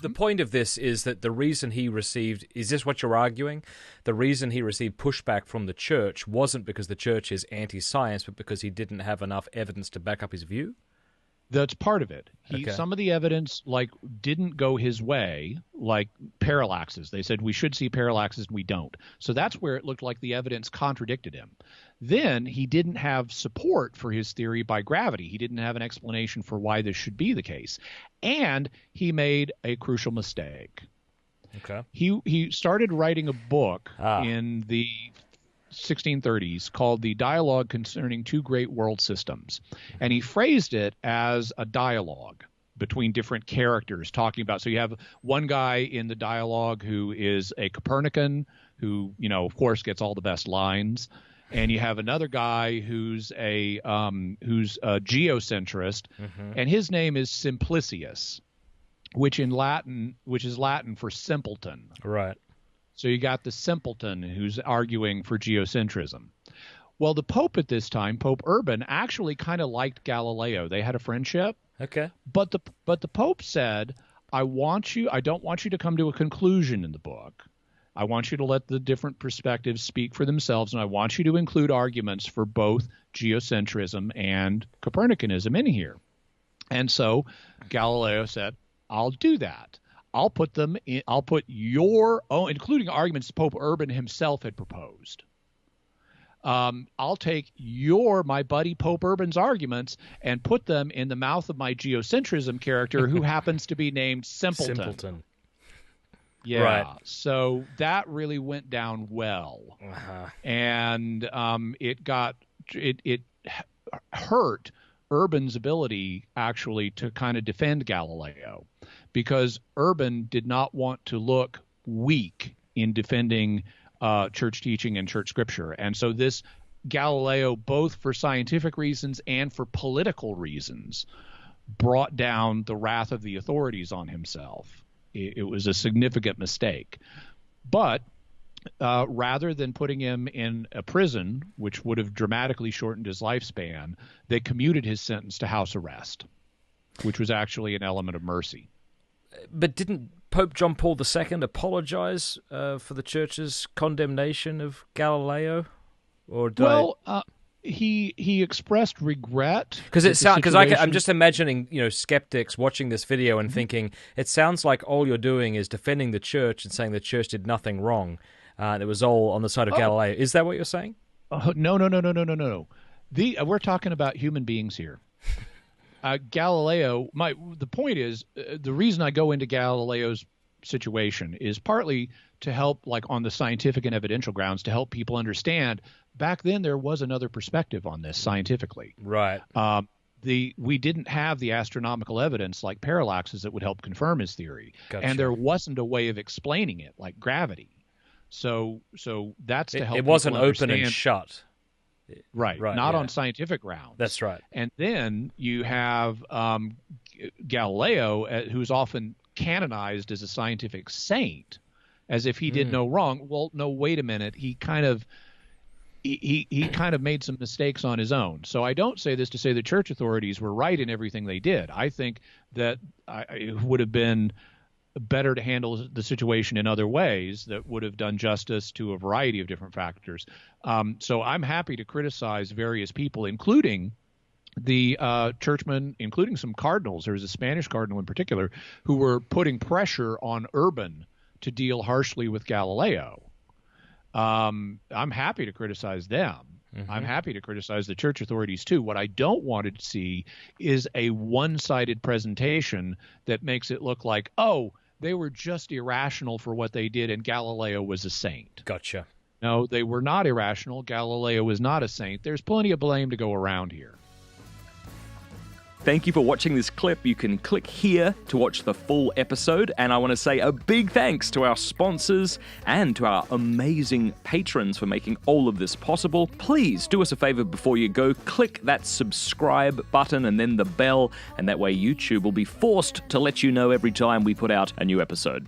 the point of this is that the reason he received, is this what you're arguing? The reason he received pushback from the church wasn't because the church is anti-science, but because he didn't have enough evidence to back up his view? That's part of it. Okay. Some of the evidence didn't go his way, like parallaxes. They said we should see parallaxes and we don't. So that's where it looked like the evidence contradicted him. Then he didn't have support for his theory by gravity. He didn't have an explanation for why this should be the case. And he made a crucial mistake. Okay. He started writing a book in the 1630s called The Dialogue Concerning Two Great World Systems. And he phrased it as a dialogue between different characters talking about. So you have one guy in the dialogue who is a Copernican who, of course, gets all the best lines. And you have another guy who's a geocentrist, and his name is Simplicius, which is Latin for simpleton. Right. So you got the simpleton who's arguing for geocentrism. Well, the Pope at this time, Pope Urban, actually kind of liked Galileo. They had a friendship. Okay. But the Pope said, I don't want you to come to a conclusion in the book. I want you to let the different perspectives speak for themselves, and I want you to include arguments for both geocentrism and Copernicanism in here. And so Galileo said, I'll do that. I'll put your own, including arguments Pope Urban himself had proposed. I'll take my buddy Pope Urban's arguments and put them in the mouth of my geocentrism character who happens to be named Simpleton. Yeah. Right. So that really went down well. And it hurt Urban's ability actually to kind of defend Galileo, because Urban did not want to look weak in defending church teaching and church scripture. And so this Galileo, both for scientific reasons and for political reasons, brought down the wrath of the authorities on himself. It was a significant mistake. But rather than putting him in a prison, which would have dramatically shortened his lifespan, they commuted his sentence to house arrest, which was actually an element of mercy. But didn't Pope John Paul II apologize for the Church's condemnation of Galileo? He expressed regret, because I'm just imagining skeptics watching this video and thinking it sounds like all you're doing is defending the Church and saying the Church did nothing wrong. It was all on the side of Galileo. Is that what you're saying? No. We're talking about human beings here. Galileo. The point is, the reason I go into Galileo's situation is partly to help, on the scientific and evidential grounds, to help people understand. Back then, there was another perspective on this scientifically. Right. We didn't have the astronomical evidence like parallaxes that would help confirm his theory. Gotcha. And there wasn't a way of explaining it like gravity. So that's to help. It wasn't understand. Open and shut. Right. Not on scientific grounds. That's right. And then you have Galileo, who's often canonized as a scientific saint, as if he did no wrong. Well, no, wait a minute. He kind of made some mistakes on his own. So I don't say this to say the church authorities were right in everything they did. I think that it would have been better to handle the situation in other ways that would have done justice to a variety of different factors. So I'm happy to criticize various people, including the churchmen, including some cardinals. There was a Spanish cardinal in particular who were putting pressure on Urban to deal harshly with Galileo. I'm happy to criticize them. I'm happy to criticize the church authorities too. What I don't want to see is a one-sided presentation that makes it look like, they were just irrational for what they did and Galileo was a saint. Gotcha. No, they were not irrational. Galileo was not a saint. There's plenty of blame to go around here. Thank you for watching this clip. You can click here to watch the full episode. And I want to say a big thanks to our sponsors and to our amazing patrons for making all of this possible. Please do us a favor before you go. Click that subscribe button and then the bell. And that way YouTube will be forced to let you know every time we put out a new episode.